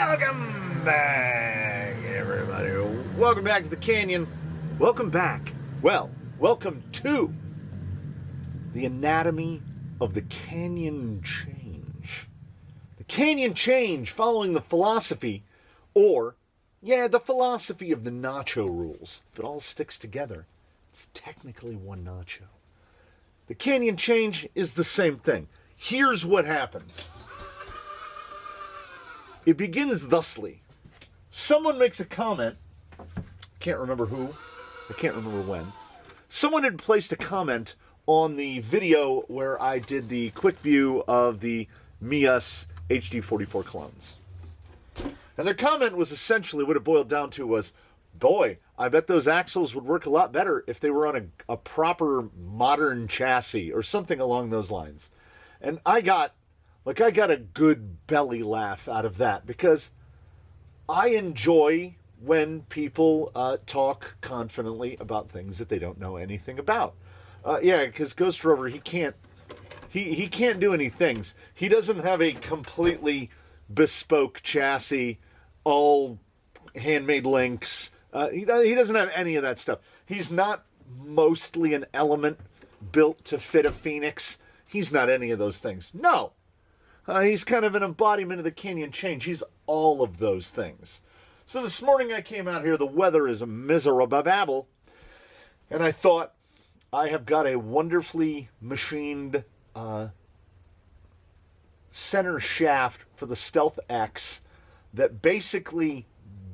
Welcome back, everybody. Welcome back to the Canyon. Welcome back. Well, welcome to the anatomy of the canyon change. The canyon change following the philosophy, the philosophy of the nacho rules. If it all sticks together, it's technically one nacho. The canyon change is the same thing. Here's what happens. It begins thusly. Someone makes a comment. Can't remember who. I can't remember when. Someone had placed a comment on the video where I did the quick view of the Mias HD44 clones. And their comment was essentially what it boiled down to was, boy, I bet those axles would work a lot better if they were on a proper modern chassis or something along those lines. And I got a good belly laugh out of that because I enjoy when people talk confidently about things that they don't know anything about. Because Ghost Rover, he can't do any things. He doesn't have a completely bespoke chassis, all handmade links. He doesn't have any of that stuff. He's not mostly an Element built to fit a Phoenix. He's not any of those things. No. He's kind of an embodiment of the canyon change. He's all of those things. So this morning I came out here. The weather is miserable. And I thought, I have got a wonderfully machined center shaft for the Stealth X that basically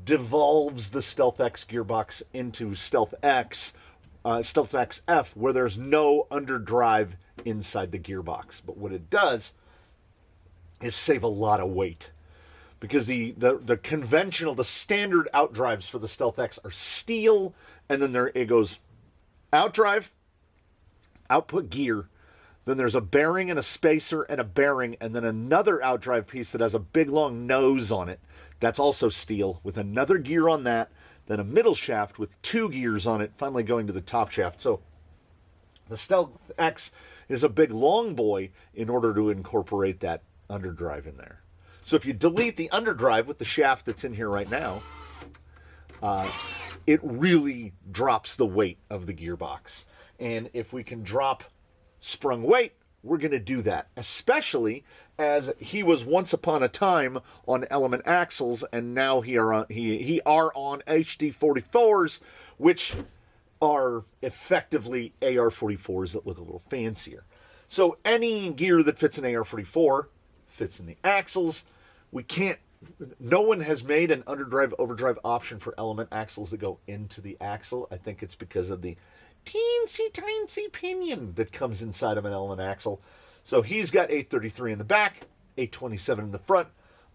devolves the Stealth X gearbox into Stealth X F, where there's no underdrive inside the gearbox. But what it does is save a lot of weight, because the conventional, the standard outdrives for the Stealth X are steel, and then it goes outdrive, output gear, then there's a bearing and a spacer and a bearing, and then another outdrive piece that has a big long nose on it. That's also steel, with another gear on that, then a middle shaft with two gears on it, finally going to the top shaft. So the Stealth X is a big long boy in order to incorporate that underdrive in there. So if you delete the underdrive with the shaft that's in here right now, it really drops the weight of the gearbox. And if we can drop sprung weight, we're going to do that, especially as he was once upon a time on Element axles, and now he are on HD44s, which are effectively AR44s that look a little fancier. So any gear that fits an AR44 fits in the axles. No one has made an underdrive overdrive option for Element axles that go into the axle. I think it's because of the teensy pinion that comes inside of an Element axle. So he's got 833 in the back, 827 in the front.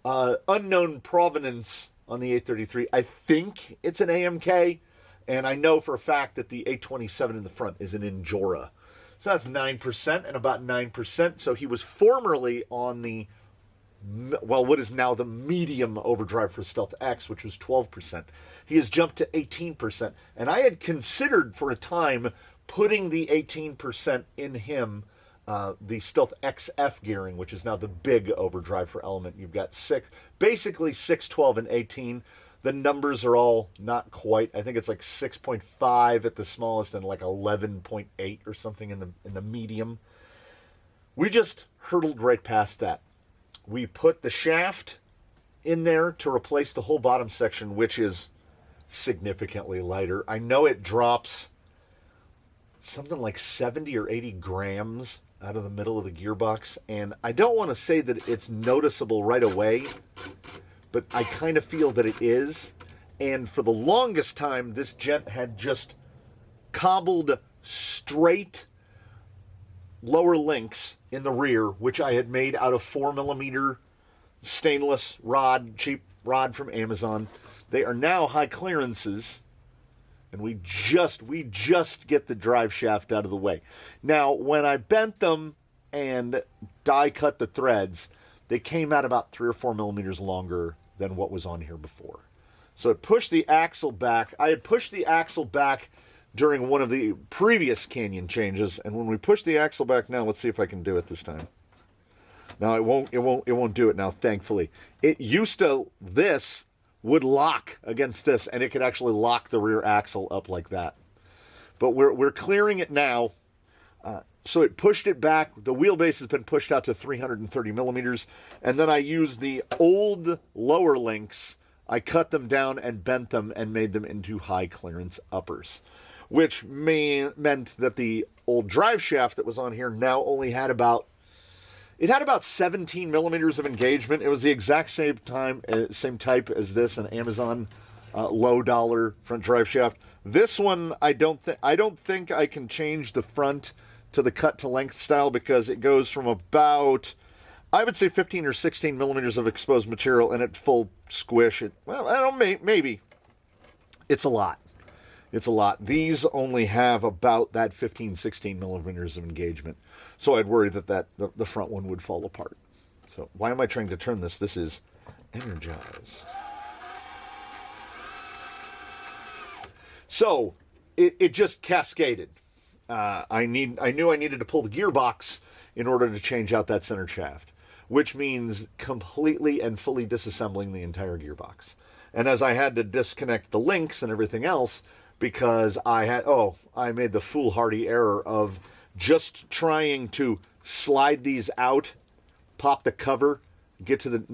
Unknown provenance on the 833. I think it's an AMK, and I know for a fact that the 827 in the front is an Injora. So that's 9% and about 9%. So he was formerly on what is now the medium overdrive for Stealth X, which was 12%. He has jumped to 18%. And I had considered for a time putting the 18% in him, the Stealth XF gearing, which is now the big overdrive for Element. You've got basically 6, 12, and 18. The numbers are all not quite. I think it's like 6.5 at the smallest and like 11.8 or something in the medium. We just hurtled right past that. We put the shaft in there to replace the whole bottom section, which is significantly lighter. I know it drops something like 70 or 80 grams out of the middle of the gearbox, and I don't want to say that it's noticeable right away, but I kind of feel that it is. And for the longest time, this gent had just cobbled straight lower links in the rear, which I had made out of 4mm stainless rod, cheap rod from Amazon. They are now high clearances, and we just get the drive shaft out of the way. Now, when I bent them and die cut the threads, they came out about 3 or 4 millimeters longer than what was on here before. So it pushed the axle back. I had pushed the axle back during one of the previous canyon changes, and when we push the axle back now, let's see if I can do it this time. Now it won't do it now, thankfully. It used to, this would lock against this, and it could actually lock the rear axle up like that. But we're clearing it now. So it pushed it back. The wheelbase has been pushed out to 330 millimeters. And then I used the old lower links. I cut them down and bent them and made them into high clearance uppers, which meant that the old drive shaft that was on here now only had about 17 millimeters of engagement. It was the exact same type as this, an Amazon low dollar front drive shaft. This one, I don't think I can change the front to the cut to length style, because it goes from about, I would say 15 or 16 millimeters of exposed material, and at full squish, well, I don't know, maybe. It's a lot. It's a lot. These only have about that 15, 16 millimeters of engagement. So I'd worry that the front one would fall apart. So why am I trying to turn this? This is energized. So it just cascaded. I knew I needed to pull the gearbox in order to change out that center shaft, which means completely and fully disassembling the entire gearbox. And as I had to disconnect the links and everything else, because I made the foolhardy error of just trying to slide these out, pop the cover, get to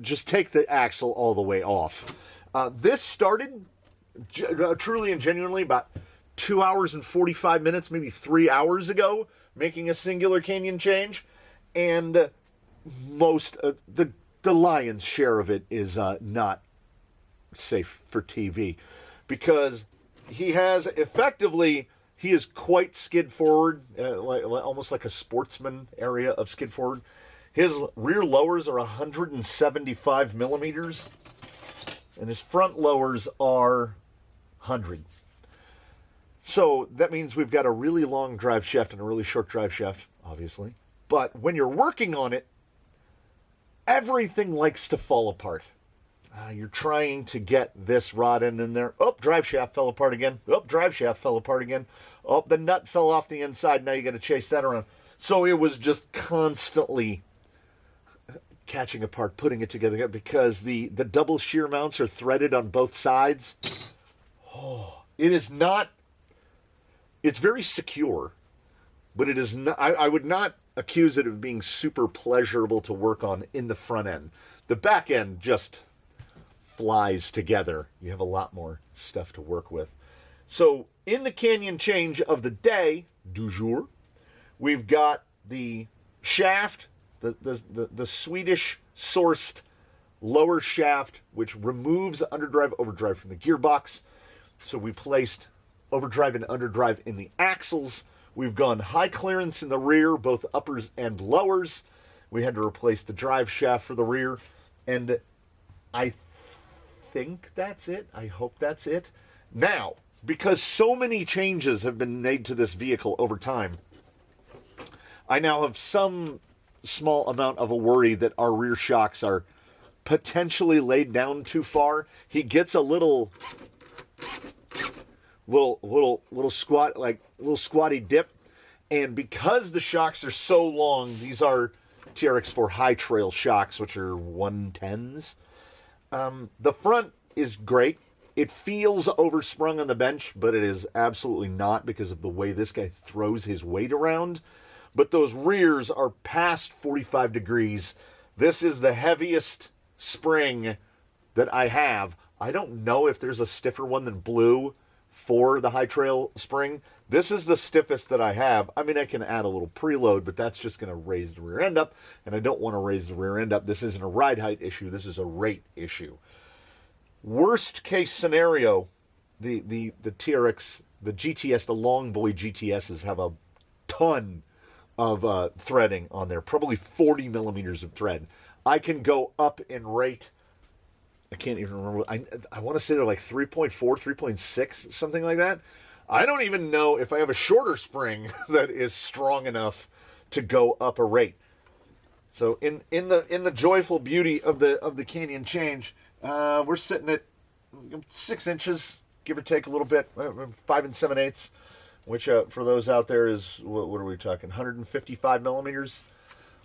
just take the axle all the way off. This started truly and genuinely about 2 hours and 45 minutes, maybe 3 hours ago, making a singular canyon change, and the lion's share of it is not safe for TV, because he is quite skid forward, almost like a sportsman area of skid forward. His rear lowers are 175 millimeters, and his front lowers are 100. So that means we've got a really long drive shaft and a really short drive shaft, obviously. But when you're working on it, everything likes to fall apart. You're trying to get this rod end in there. Oh, drive shaft fell apart again. Oh, drive shaft fell apart again. Oh, the nut fell off the inside. Now you got to chase that around. So it was just constantly catching apart, putting it together, because the double shear mounts are threaded on both sides. Oh, it is not... It's very secure, but it is not. I would not accuse it of being super pleasurable to work on in the front end. The back end just flies together. You have a lot more stuff to work with. So in the canyon change of the day, du jour, we've got the shaft, the Swedish sourced lower shaft, which removes underdrive, overdrive from the gearbox. So we placed overdrive and underdrive in the axles. We've gone high clearance in the rear, both uppers and lowers. We had to replace the drive shaft for the rear. And I think that's it. I hope that's it. Now, because so many changes have been made to this vehicle over time, I now have some small amount of a worry that our rear shocks are potentially laid down too far. He gets a little squatty dip, and because the shocks are so long, these are TRX4 high trail shocks, which are 110s. The front is great. It feels oversprung on the bench, but it is absolutely not, because of the way this guy throws his weight around. But those rears are past 45 degrees. This is the heaviest spring that I have. I don't know if there's a stiffer one than blue for the high trail spring. This is the stiffest that I have. I mean, I can add a little preload, but that's just going to raise the rear end up, and I don't want to raise the rear end up. This isn't a ride height issue. This is a rate issue. Worst case scenario, the TRX, the GTS, the long boy GTSs have a ton of threading on there, probably 40 millimeters of thread. I can go up in rate. I can't even remember. I want to say they're like 3.4, 3.6, something like that. I don't even know if I have a shorter spring that is strong enough to go up a rate. So in the joyful beauty of the canyon change, we're sitting at 6 inches, give or take a little bit, 5 7/8, which for those out there is, what are we talking, 155 millimeters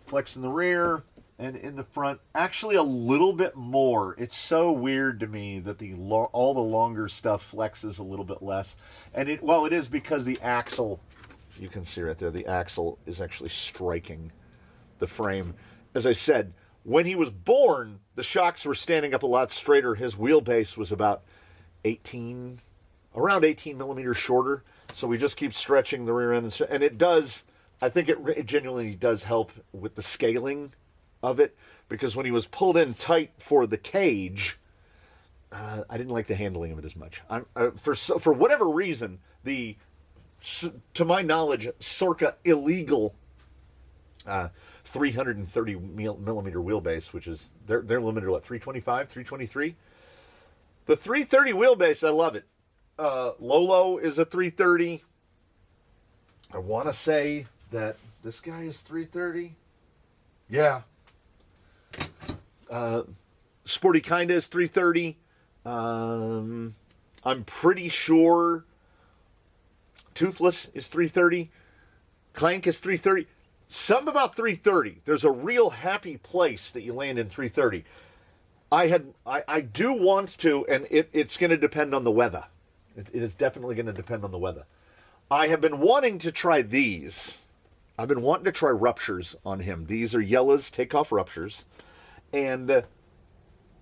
flex in the rear and in the front. Actually, a little bit more. It's so weird to me that all the longer stuff flexes a little bit less. And it is because the axle, you can see right there, the axle is actually striking the frame. As I said, when he was born, the shocks were standing up a lot straighter. His wheelbase was about around 18 millimeters shorter. So we just keep stretching the rear end. And it does, I think it genuinely does help with the scaling of it. Because when he was pulled in tight for the cage, I didn't like the handling of it as much. For whatever reason, to my knowledge, circa illegal 330 millimeter wheelbase, which is, they're limited to what, 325, 323? The 330 wheelbase, I love it. Lolo is a 330. I want to say that this guy is 330. Yeah. Sporty Kinda is 330. I'm pretty sure Toothless is 330. Clank is 330. Something about 330. There's a real happy place that you land in 330. I do want to, and it's going to depend on the weather. It is definitely going to depend on the weather. I have been wanting to try these. I've been wanting to try ruptures on him. These are Yella's takeoff ruptures. And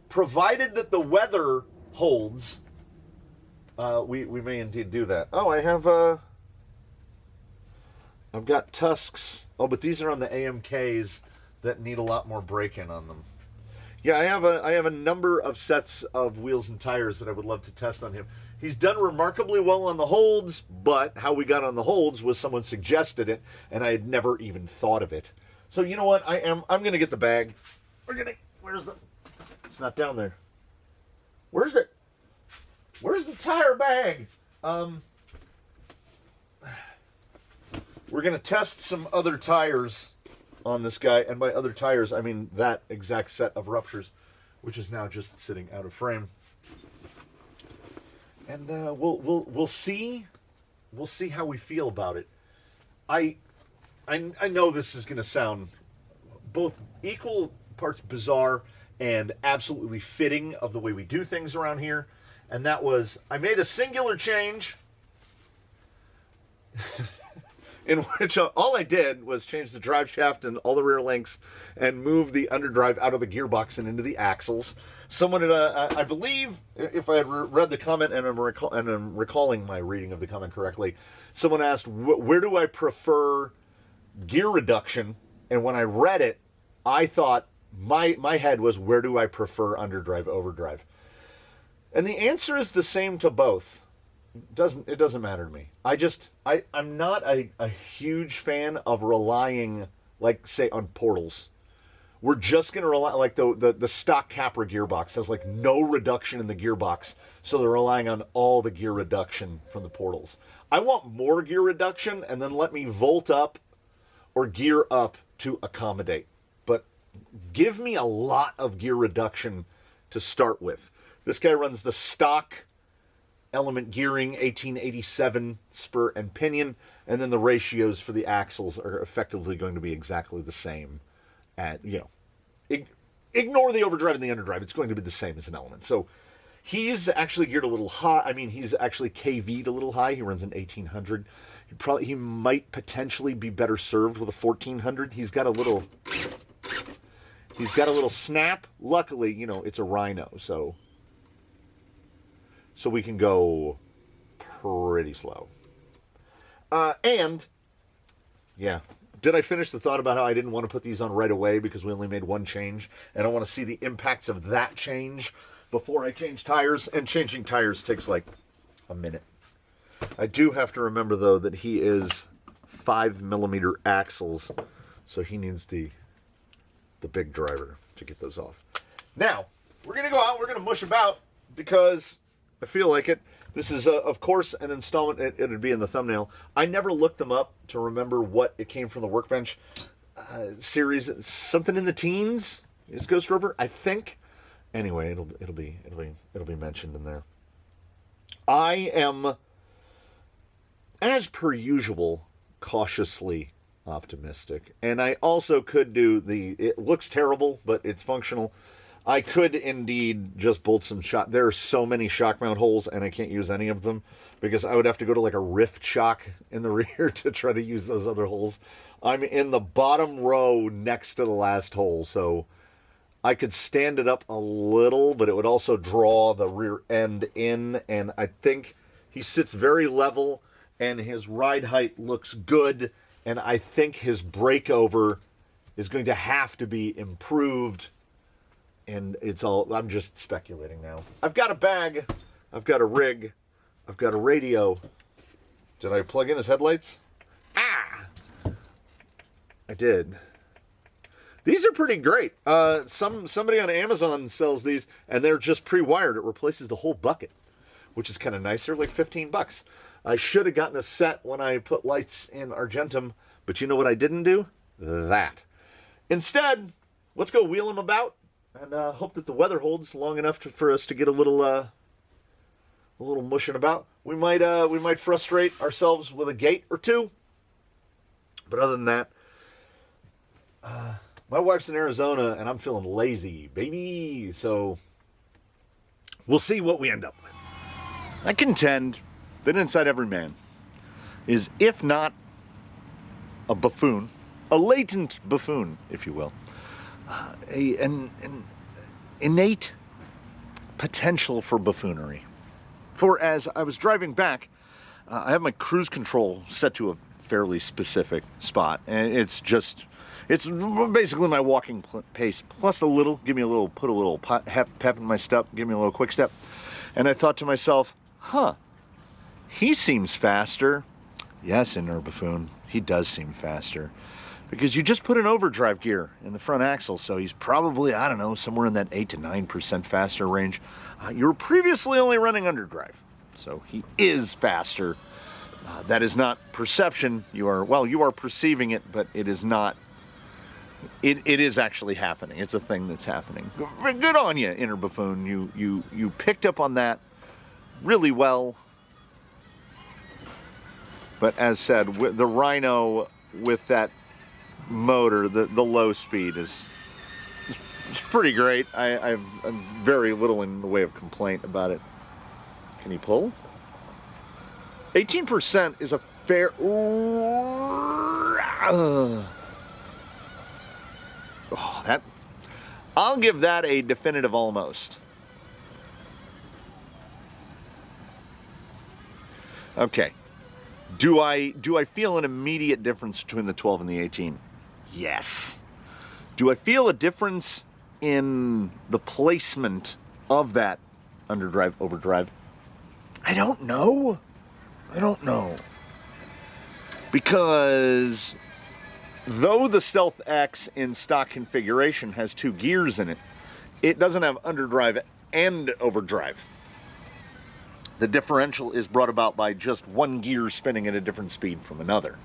provided that the weather holds, we may indeed do that. Oh, I've got tusks. Oh, but these are on the AMKs that need a lot more break-in on them. Yeah, I have a number of sets of wheels and tires that I would love to test on him. He's done remarkably well on the holds, but how we got on the holds was someone suggested it, and I had never even thought of it. So you know what? I'm going to get the bag. It's not down there. Where's the tire bag? We're going to test some other tires on this guy, and by other tires, I mean that exact set of ruptures, which is now just sitting out of frame. And we'll see how we feel about it. I know this is going to sound both equal parts bizarre and absolutely fitting of the way we do things around here. And that was, I made a singular change in which all I did was change the drive shaft and all the rear links and move the underdrive out of the gearbox and into the axles. Someone had, I believe, if I had read the comment and I'm recalling my reading of the comment correctly, someone asked, where do I prefer gear reduction? And when I read it, I thought, my head was, where do I prefer underdrive, overdrive? And the answer is the same to both. It doesn't matter to me. I'm not a huge fan of relying, like, say, on portals. We're just going to rely, like the stock Capra gearbox has like no reduction in the gearbox, so they're relying on all the gear reduction from the portals. I want more gear reduction, and then let me volt up or gear up to accommodate. But give me a lot of gear reduction to start with. This guy runs the stock element gearing, 1887 spur and pinion, and then the ratios for the axles are effectively going to be exactly the same. Ignore the overdrive and the underdrive. It's going to be the same as an element. So he's actually geared a little high. I mean, he's actually KV'd a little high. He runs an 1800. He might potentially be better served with a 1400. He's got a little snap. Luckily, it's a Rhino, so we can go pretty slow. Did I finish the thought about how I didn't want to put these on right away because we only made one change, and I want to see the impacts of that change before I change tires, and changing tires takes like a minute. I do have to remember, though, that he is 5 millimeter axles, so he needs the big driver to get those off. Now, we're going to go out, we're going to mush about, because I feel like it. This is, of course, an installment. It would be in the thumbnail. I never looked them up to remember what it came from the Workbench series. Something in the teens is Ghost Rover, I think. Anyway, it'll be mentioned in there. I am, as per usual, cautiously optimistic. And I also could do it looks terrible, but it's functional. I could indeed just bolt some shock. There are so many shock mount holes, and I can't use any of them because I would have to go to like a rift shock in the rear to try to use those other holes. I'm in the bottom row next to the last hole, so I could stand it up a little, but it would also draw the rear end in, and I think he sits very level, and his ride height looks good, and I think his breakover is going to have to be improved. And I'm just speculating now. I've got a bag. I've got a rig. I've got a radio. Did I plug in his headlights? I did. These are pretty great. Somebody on Amazon sells these, and they're just pre-wired. It replaces the whole bucket, which is kind of nice. They're like $15. I should have gotten a set when I put lights in Argentum, but you know what I didn't do? That. Instead, let's go wheel them about. And hope that the weather holds long enough for us to get a little mushing about. We might frustrate ourselves with a gate or two, but other than that, my wife's in Arizona and I'm feeling lazy, baby. So we'll see what we end up with. I contend that inside every man is, if not a buffoon, a latent buffoon, if you will. An innate potential for buffoonery. For as I was driving back, I have my cruise control set to a fairly specific spot, and it's basically my walking pace plus put a little pep in my step, give me a little quick step. And I thought to myself, he seems faster. Yes, inner buffoon, he does seem faster. Because you just put an overdrive gear in the front axle, so he's probably, somewhere in that 8 to 9% faster range. You were previously only running underdrive, so he is faster. That is not perception. You are perceiving it, but it is not. It is actually happening. It's a thing that's happening. Good on you, inner buffoon. You picked up on that really well. But as said, the Rhino with that motor, the low speed is pretty great. I'm very little in the way of complaint about it. Can you pull? 18% is a fair. I'll give that a definitive almost. Okay. Do I feel an immediate difference between the 12 and the 18? Yes. Do I feel a difference in the placement of that underdrive, overdrive? I don't know. Because though the Stealth X in stock configuration has 2 gears in it, it doesn't have underdrive and overdrive. The differential is brought about by just 1 gear spinning at a different speed from another.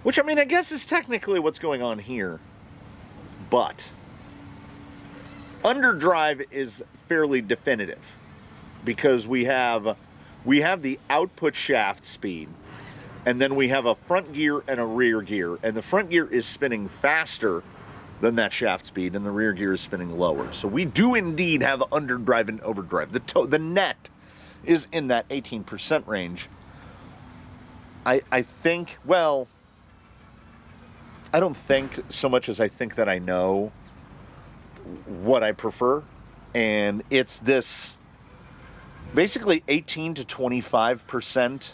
Which, I guess is technically what's going on here. But underdrive is fairly definitive because we have the output shaft speed, and then we have a front gear and a rear gear, and the front gear is spinning faster than that shaft speed, and the rear gear is spinning lower. So we do indeed have underdrive and overdrive. The net is in that 18% range. I think, well, I don't think so much as I think that I know what I prefer, and it's this basically 18 to 25%.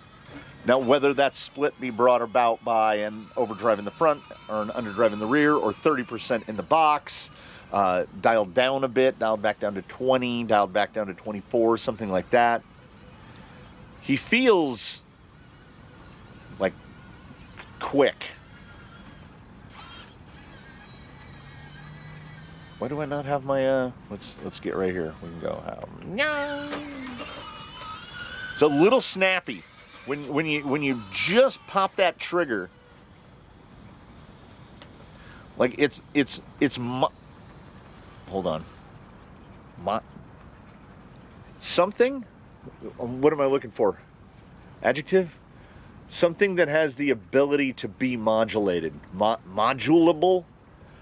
Now, whether that split be brought about by an overdrive in the front or an underdrive in the rear, or 30% in the box, dialed down a bit, dialed back down to 20, dialed back down to 24, something like that. He feels like quick. Why do I not have my, let's get right here. We can go. It's a little snappy. When you just pop that trigger, like hold on. Something? What am I looking for? Adjective? Something that has the ability to be modulated. Modulable?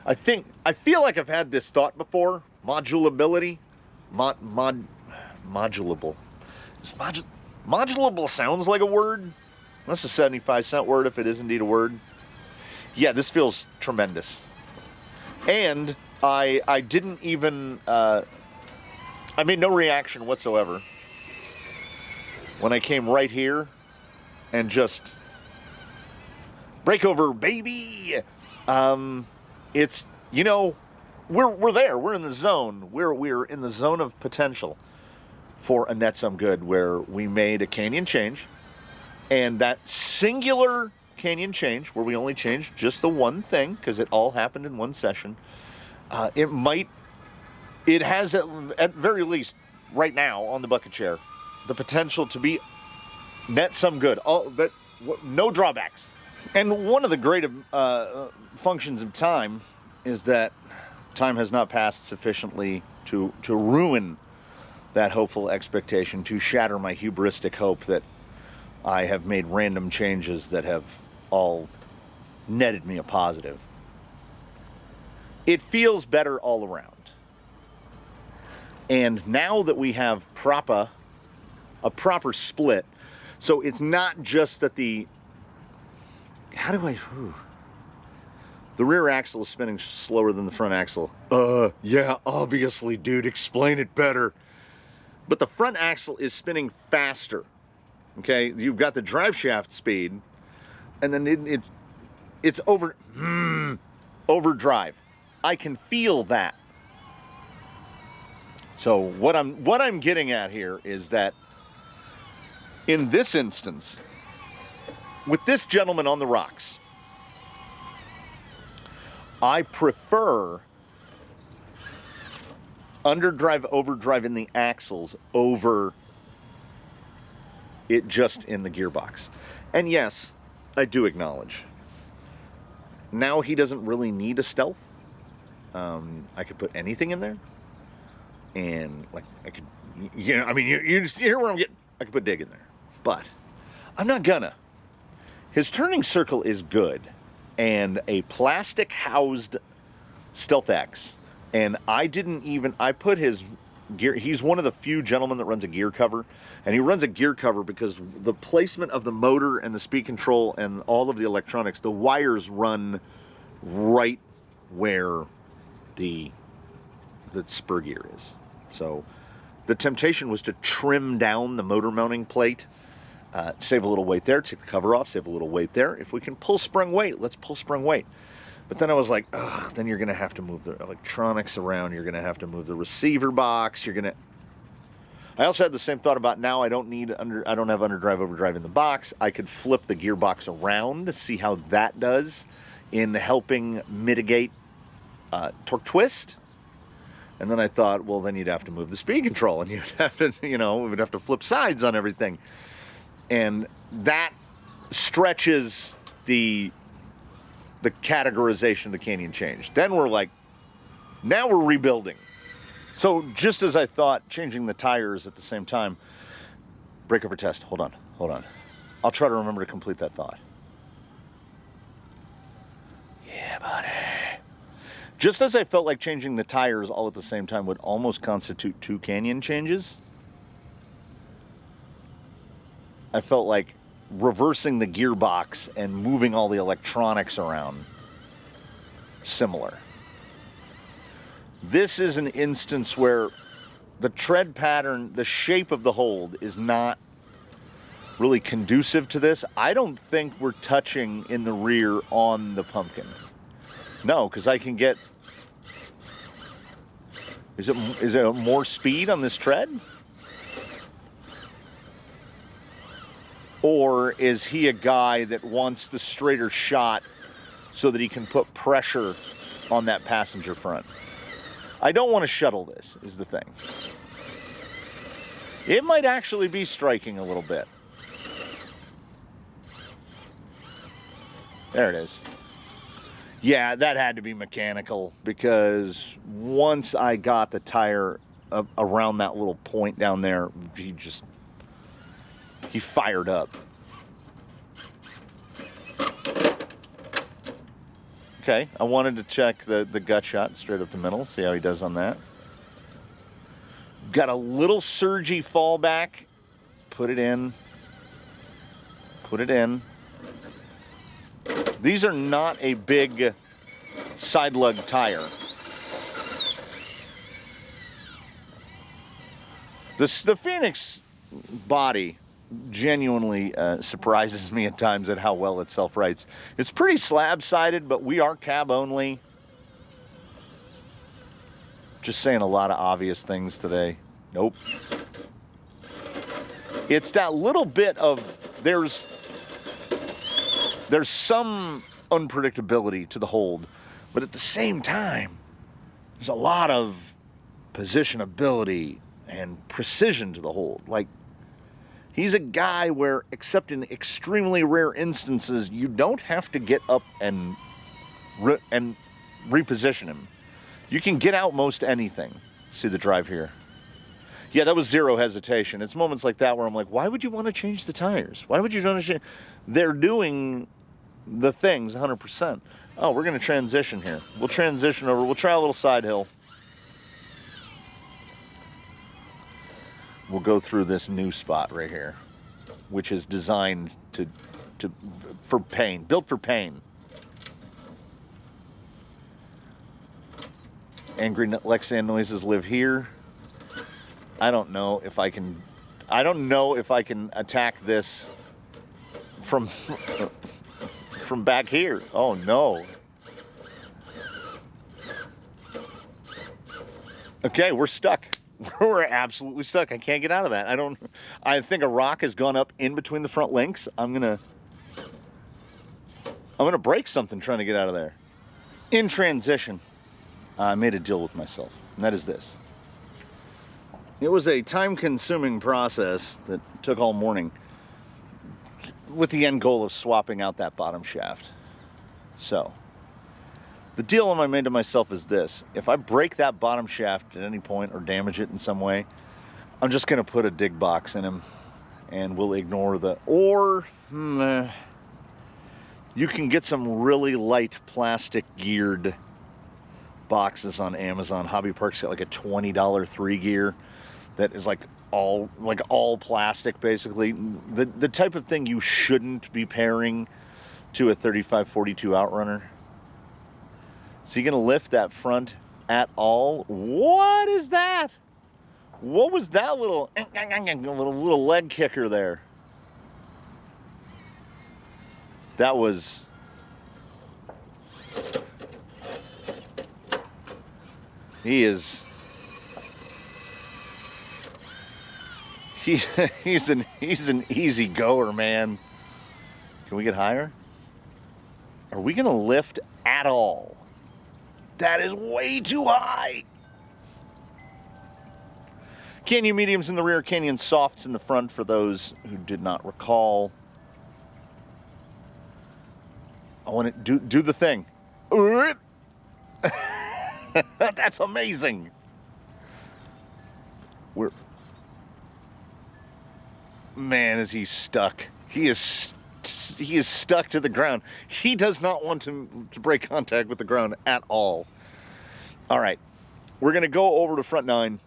I feel like I've had this thought before. Modulability? Modulable. Modulable sounds like a word. That's a 75-cent word if it is indeed a word. Yeah, this feels tremendous. And I didn't even... I made no reaction whatsoever when I came right here and just... Break over, baby! It's, you know, we're there. We're in the zone. We're in the zone of potential for a net some good, where we made a canyon change, and that singular canyon change, where we only changed just the one thing because it all happened in one session. It has at very least right now on the bucket chair the potential to be net some good. No drawbacks. And one of the great functions of time is that time has not passed sufficiently to ruin that hopeful expectation, to shatter my hubristic hope that I have made random changes that have all netted me a positive. It feels better all around. And now that we have a proper split, so it's not just that the rear axle is spinning slower than the front axle. Yeah, obviously, dude, explain it better. But the front axle is spinning faster. Okay, you've got the drive shaft speed, and then it's overdrive. I can feel that. So what I'm getting at here is that in this instance, with this gentleman on the rocks, I prefer underdrive, overdrive in the axles over it just in the gearbox. And yes, I do acknowledge, now he doesn't really need a stealth. I could put anything in there, and like I could, you know, I mean, you hear where I'm getting. I could put dig in there, but I'm not gonna. His turning circle is good, and a plastic housed Stealth X. And I put his gear, he's one of the few gentlemen that runs a gear cover. And he runs a gear cover because the placement of the motor and the speed control and all of the electronics, the wires run right where the spur gear is. So the temptation was to trim down the motor mounting plate, save a little weight there, take the cover off, save a little weight there. If we can pull spring weight, let's pull spring weight. But then I was like, ugh, then you're going to have to move the electronics around. You're going to have to move the receiver box. I also had the same thought about now I don't have underdrive, overdrive in the box. I could flip the gearbox around to see how that does in helping mitigate torque twist. And then I thought, well, then you'd have to move the speed control, and you'd have to, we would have to flip sides on everything. And that stretches the categorization of the canyon change. Then we're like, now we're rebuilding. So just as I thought, changing the tires at the same time, breakover test, hold on. I'll try to remember to complete that thought. Yeah, buddy. Just as I felt like changing the tires all at the same time would almost constitute two canyon changes, I felt like reversing the gearbox and moving all the electronics around, similar. This is an instance where the tread pattern, the shape of the hold is not really conducive to this. I don't think we're touching in the rear on the pumpkin. No, because I can get... Is it more speed on this tread? Or is he a guy that wants the straighter shot so that he can put pressure on that passenger front? I don't want to shuttle this, is the thing. It might actually be striking a little bit. There it is. Yeah, that had to be mechanical, because once I got the tire around that little point down there, he fired up. Okay, I wanted to check the gut shot straight up the middle, see how he does on that. Got a little surgy fallback. Put it in. Put it in. These are not a big side lug tire. The Phoenix body genuinely surprises me at times at how well it self-rights. It's pretty slab-sided, but we are cab only. Just saying a lot of obvious things today. Nope. It's that little bit of, there's some unpredictability to the hold, but at the same time, there's a lot of positionability and precision to the hold. Like, he's a guy where, except in extremely rare instances, you don't have to get up and reposition him. You can get out most anything. See the drive here. Yeah, that was zero hesitation. It's moments like that where I'm like, why would you want to change the tires? Why would you want to change? They're doing the things 100%. Oh, we're going to transition here. We'll transition over. We'll try a little side hill. We'll go through this new spot right here, which is designed for pain, built for pain. Angry Lexan noises live here. I don't know if I can attack this from back here. Oh no. Okay, we're stuck. We're absolutely stuck. I can't get out of that. I think a rock has gone up in between the front links. I'm gonna break something trying to get out of there. In transition, I made a deal with myself, and that is this. It was a time-consuming process that took all morning with the end goal of swapping out that bottom shaft. So, the deal I made to myself is this. If I break that bottom shaft at any point or damage it in some way, I'm just going to put a dig box in him and we'll ignore the... Or, you can get some really light plastic geared boxes on Amazon. Hobby Park's got like a $20 3-gear that is like all plastic, basically. The type of thing you shouldn't be pairing to a 3542 Outrunner. So you're gonna lift that front at all? What is that? What was that little leg kicker there? That was... He's an easy goer, man. Can we get higher? Are we gonna lift at all? That is way too high. Canyon mediums in the rear, Canyon softs in the front for those who did not recall. I want to do the thing. That's amazing. Man, is he stuck. He is stuck to the ground. He does not want to break contact with the ground at all. All right, we're going to go over to front 9.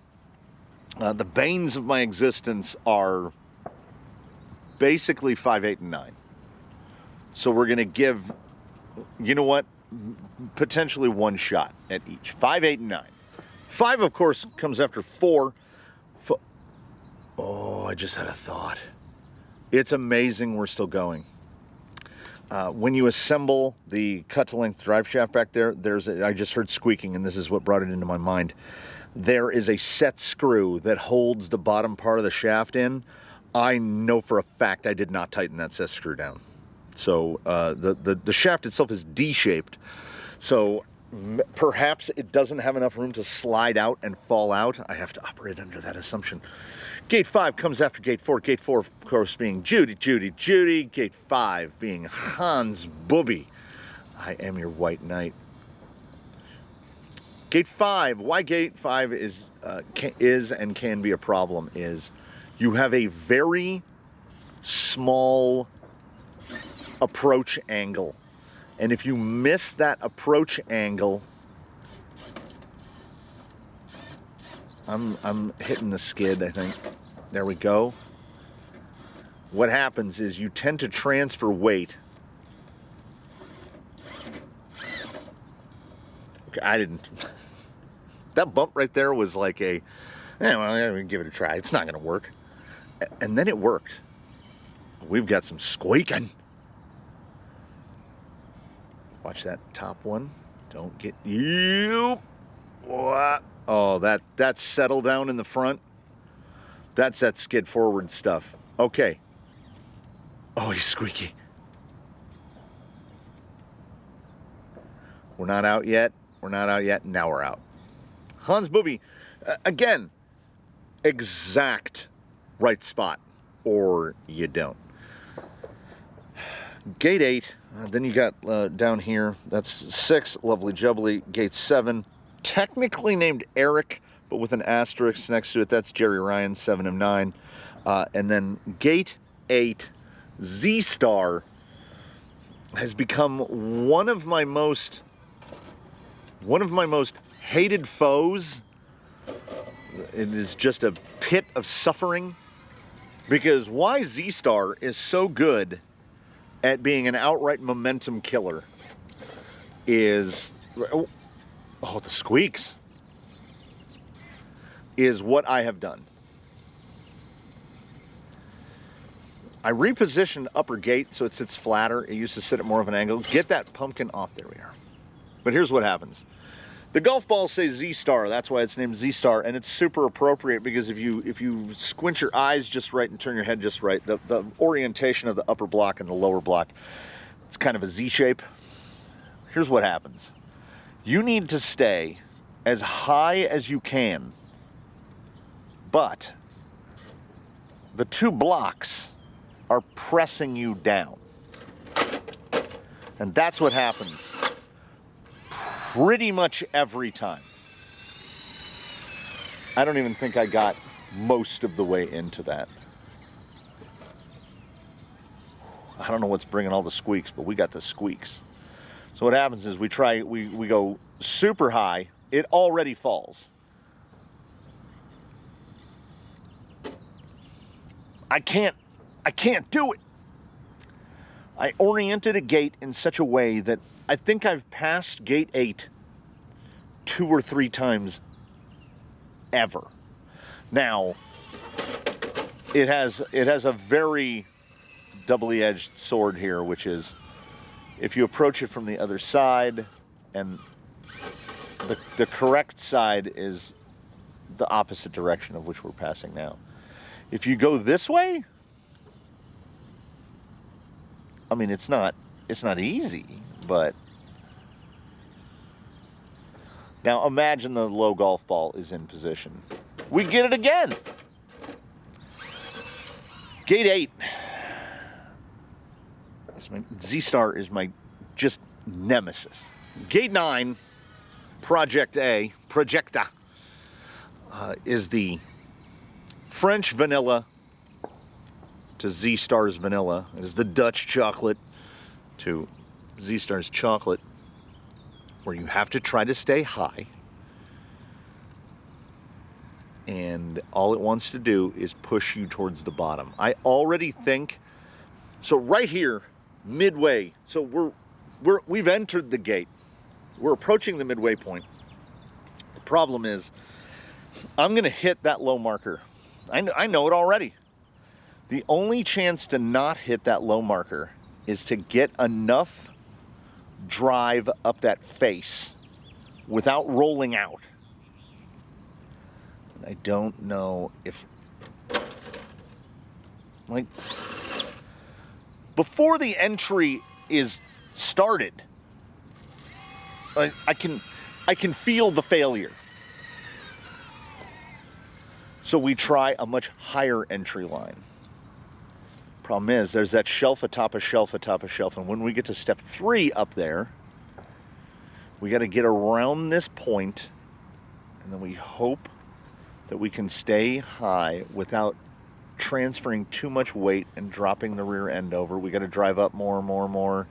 The banes of my existence are basically 5, 8, and 9. So we're going to give, you know what, potentially one shot at each. 5, 8, and 9. 5, of course, comes after 4. Oh, I just had a thought. It's amazing we're still going. When you assemble the cut-to-length drive shaft back there, I just heard squeaking, and this is what brought it into my mind. There is a set screw that holds the bottom part of the shaft in. I know for a fact I did not tighten that set screw down. So the shaft itself is D-shaped. So perhaps it doesn't have enough room to slide out and fall out. I have to operate under that assumption. Gate 5 comes after Gate 4. Gate 4, of course, being Judy. Gate 5 being Hans Booby. I am your white knight. Gate 5. Why Gate 5 is and can be a problem is you have a very small approach angle. And if you miss that approach angle, I'm hitting the skid, I think. There we go. What happens is you tend to transfer weight. Okay, I didn't. That bump right there was like a, well, I'm going to give it a try. It's not going to work. And then it worked. We've got some squeaking. Watch that top one. Don't get you. What? Oh, that's settle down in the front. That's that skid forward stuff. Okay. Oh, he's squeaky. We're not out yet. We're not out yet. Now we're out. Hans Booby, again, exact right spot, or you don't. Gate 8, then you got down here, that's 6, lovely jubbly. Gate 7, technically named Eric, but with an asterisk next to it, that's Jerry Ryan, 7 of 9. And then Gate 8, Z-Star, has become one of my most hated foes. It is just a pit of suffering, because why Z-Star is so good at being an outright momentum killer is, oh, the squeaks, is what I have done. I repositioned upper gate so it sits flatter. It used to sit at more of an angle. Get that pumpkin off. There we are. But here's what happens. The golf balls say Z-Star, that's why it's named Z-Star, and it's super appropriate because if you squint your eyes just right and turn your head just right, the orientation of the upper block and the lower block, it's kind of a Z shape. Here's what happens. You need to stay as high as you can, but the two blocks are pressing you down. And that's what happens pretty much every time. I don't even think I got most of the way into that. I don't know what's bringing all the squeaks, but we got the squeaks. So what happens is we go super high, it already falls. I can't do it. I oriented a gate in such a way that I think I've passed gate 8 2 or 3 times ever. Now, it has a very doubly-edged sword here, which is if you approach it from the other side, and the correct side is the opposite direction of which we're passing now. If you go this way, I mean, it's not easy, but now imagine the low golf ball is in position. We get it again. Gate 8. Z-Star is my just nemesis. Gate 9, Projecta, is the French vanilla to Z-Star's vanilla. It is the Dutch chocolate to Z-Star's chocolate, where you have to try to stay high, and all it wants to do is push you towards the bottom. I already think, so right here, midway, so we've entered the gate. We're approaching the midway point. The problem is, I'm going to hit that low marker. I know it already. The only chance to not hit that low marker is to get enough drive up that face without rolling out. And I don't know if, like, before the entry is started, I can feel the failure. So we try a much higher entry line. Problem is, there's that shelf atop a shelf atop a shelf, and when we get to step 3 up there, we got to get around this point, and then we hope that we can stay high without transferring too much weight and dropping the rear end over. We got to drive up more.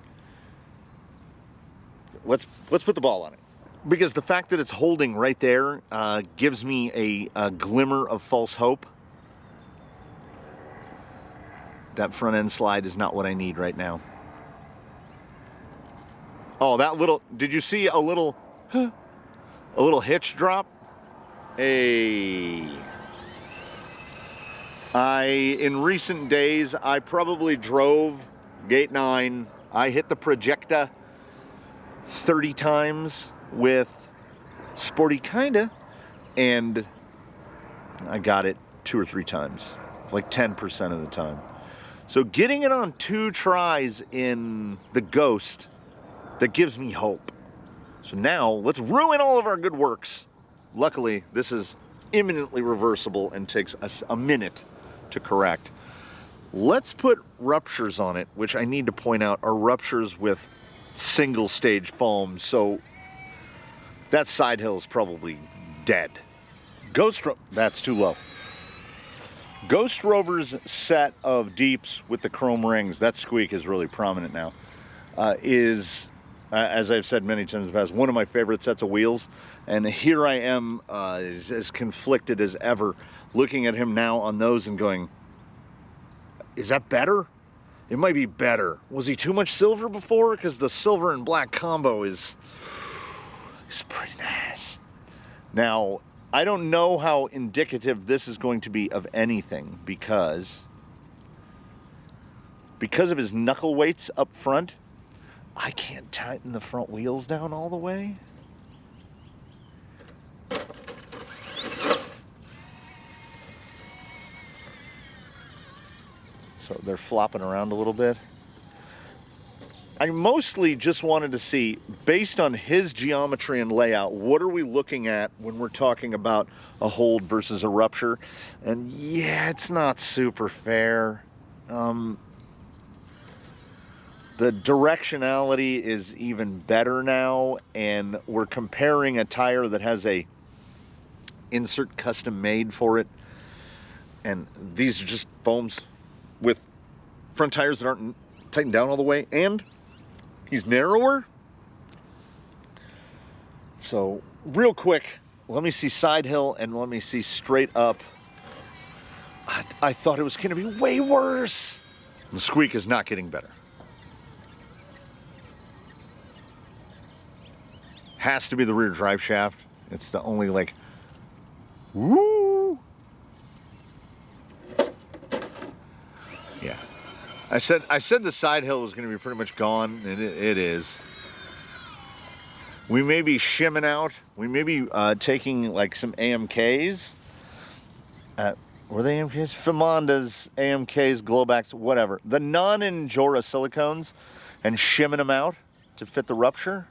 let's put the ball on it. Because the fact that it's holding right there gives me a glimmer of false hope. That front end slide is not what I need right now. Oh, that little, did you see a little hitch drop? In recent days, I probably drove Gate 9. I hit the Projecta 30 times with Sporty Kinda, and I got it 2 or 3 times, like 10% of the time. So getting it on 2 tries in the Ghost, that gives me hope. So now let's ruin all of our good works. Luckily, this is imminently reversible and takes us a minute to correct. Let's put ruptures on it, which I need to point out are ruptures with single stage foam. So that side hill is probably dead. That's too low. Ghost Rover's set of deeps with the chrome rings, that squeak is really prominent now, is, as I've said many times in the past, one of my favorite sets of wheels. And here I am, as conflicted as ever, looking at him now on those and going, is that better? It might be better. Was he too much silver before? Because the silver and black combo is pretty nice. Now, I don't know how indicative this is going to be of anything because of his knuckle weights up front, I can't tighten the front wheels down all the way. So they're flopping around a little bit. I mostly just wanted to see, based on his geometry and layout, what are we looking at when we're talking about a hold versus a rupture? And yeah, it's not super fair. The directionality is even better now, and we're comparing a tire that has a insert custom made for it, and these are just foams with front tires that aren't tightened down all the way, and he's narrower. So real quick, let me see side hill and let me see straight up. I thought it was going to be way worse. The squeak is not getting better. Has to be the rear drive shaft. It's the only, like, woo. Yeah. I said the side hill was going to be pretty much gone, and it is. We may be shimming out. We may be taking like some AMKs. Were they AMKs? Fimondas, AMKs, Globacks, whatever. The non-Injora silicones, and shimming them out to fit the rupture.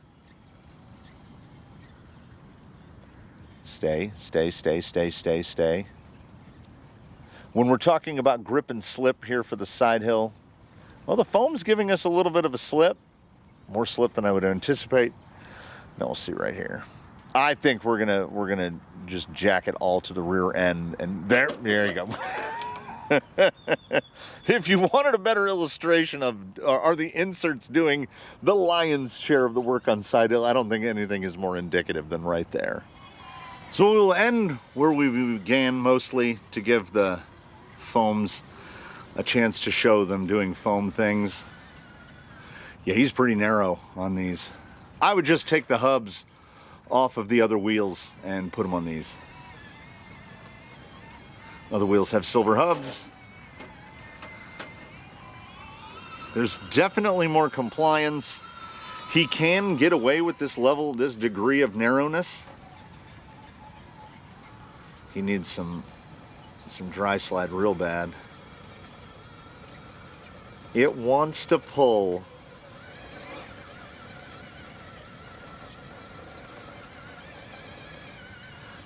Stay, stay, stay, stay, stay, stay. When we're talking about grip and slip here for the side hill, well, the foam's giving us a little bit of a slip. More slip than I would anticipate. Now we'll see right here. I think we're gonna just jack it all to the rear end, and there you go. If you wanted a better illustration of are the inserts doing the lion's share of the work on side hill, I don't think anything is more indicative than right there. So we'll end where we began, mostly to give the foams a chance to show them doing foam things. Yeah, he's pretty narrow on these. I would just take the hubs off of the other wheels and put them on these. Other wheels have silver hubs. There's definitely more compliance. He can get away with this level, this degree of narrowness. He needs some dry slide real bad. It wants to pull.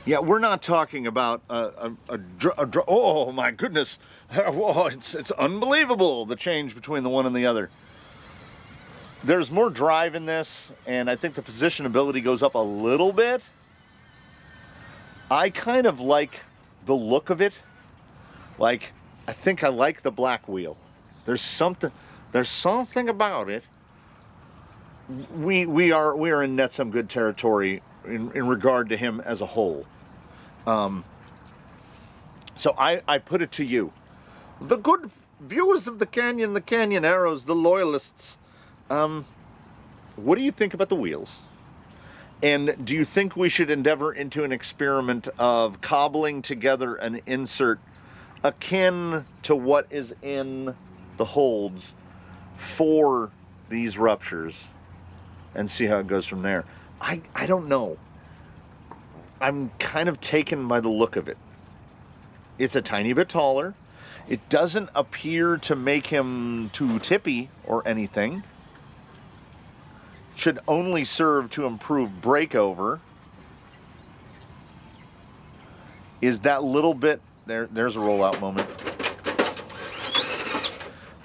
Yeah, we're not talking about oh my goodness, oh, it's unbelievable the change between the one and the other. There's more drive in this, and I think the positionability goes up a little bit. I kind of like the look of it. Like, I think I like the black wheel. There's something about it. we are in net some good territory in regard to him as a whole. So I put it to you, the good viewers of the Canyon Arrows, the loyalists. What do you think about the wheels? And do you think we should endeavor into an experiment of cobbling together an insert akin to what is in the holds for these ruptures and see how it goes from there? I don't know. I'm kind of taken by the look of it. It's a tiny bit taller. It doesn't appear to make him too tippy or anything. Should only serve to improve breakover. Is that little bit, there's a rollout moment.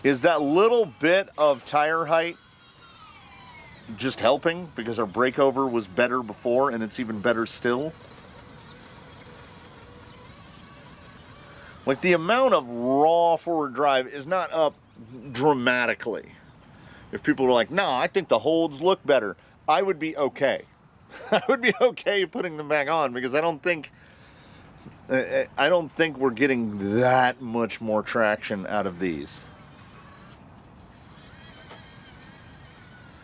Is that little bit of tire height just helping because our breakover was better before and it's even better still? Like, the amount of raw forward drive is not up dramatically. If people were like, no, I think the holds look better, I would be okay. I would be okay putting them back on because I don't think we're getting that much more traction out of these.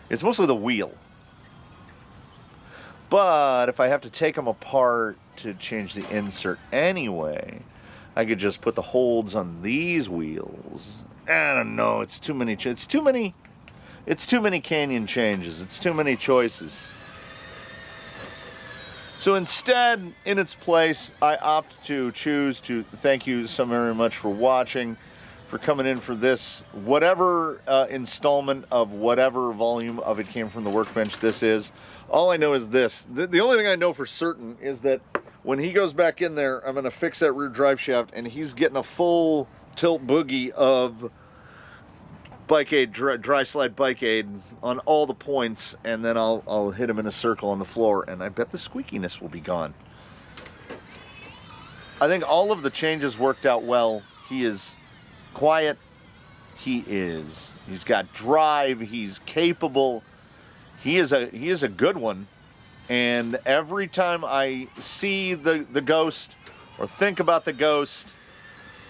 It's mostly the wheel. But if I have to take them apart to change the insert anyway, I could just put the holds on these wheels. I don't know. It's too many Canyon changes. It's too many choices. So instead, in its place, I opt to choose to thank you so very much for watching, for coming in for this, whatever installment of whatever volume of It Came From the Workbench this is. All I know is this. The only thing I know for certain is that when he goes back in there, I'm going to fix that rear drive shaft, and he's getting a full tilt boogie of bike aid, dry slide bike aid on all the points, and then I'll hit him in a circle on the floor, and I bet the squeakiness will be gone. I think all of the changes worked out well. He is quiet. He's got drive. He's capable. He is a good one. And every time I see the ghost or think about the ghost,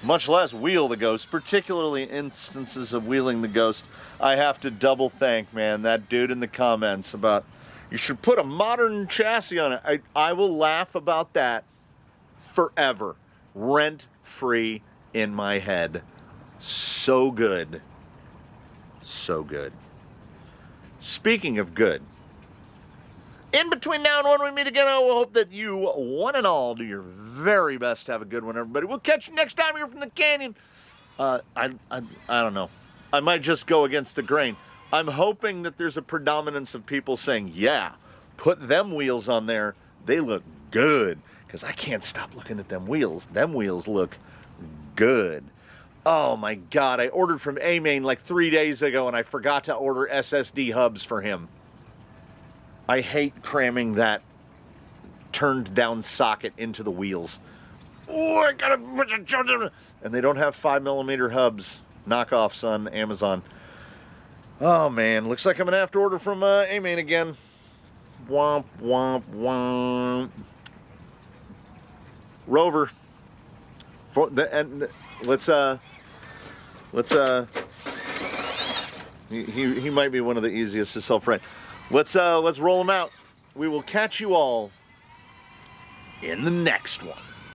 much less wheel the ghost, particularly instances of wheeling the ghost, I have to double thank, man, that dude in the comments about you should put a modern chassis on it. I will laugh about that forever. Rent-free in my head. So good. So good. Speaking of good, in between now and when we meet again, I will hope that you, one and all, do your very best to have a good one, everybody. We'll catch you next time here from the Canyon. I don't know. I might just go against the grain. I'm hoping that there's a predominance of people saying, yeah, put them wheels on there. They look good. Because I can't stop looking at them wheels. Them wheels look good. Oh my God, I ordered from A-Main like 3 days ago and I forgot to order SSD hubs for him. I hate cramming that turned down socket into the wheels. Oh, I gotta... And they don't have 5mm hubs. Knockoffs on Amazon. Oh man, looks like I'm gonna have to order from A-Main again. Womp, womp, womp. Rover. He might be one of the easiest to self-rent. Let's roll them out. We will catch you all in the next one.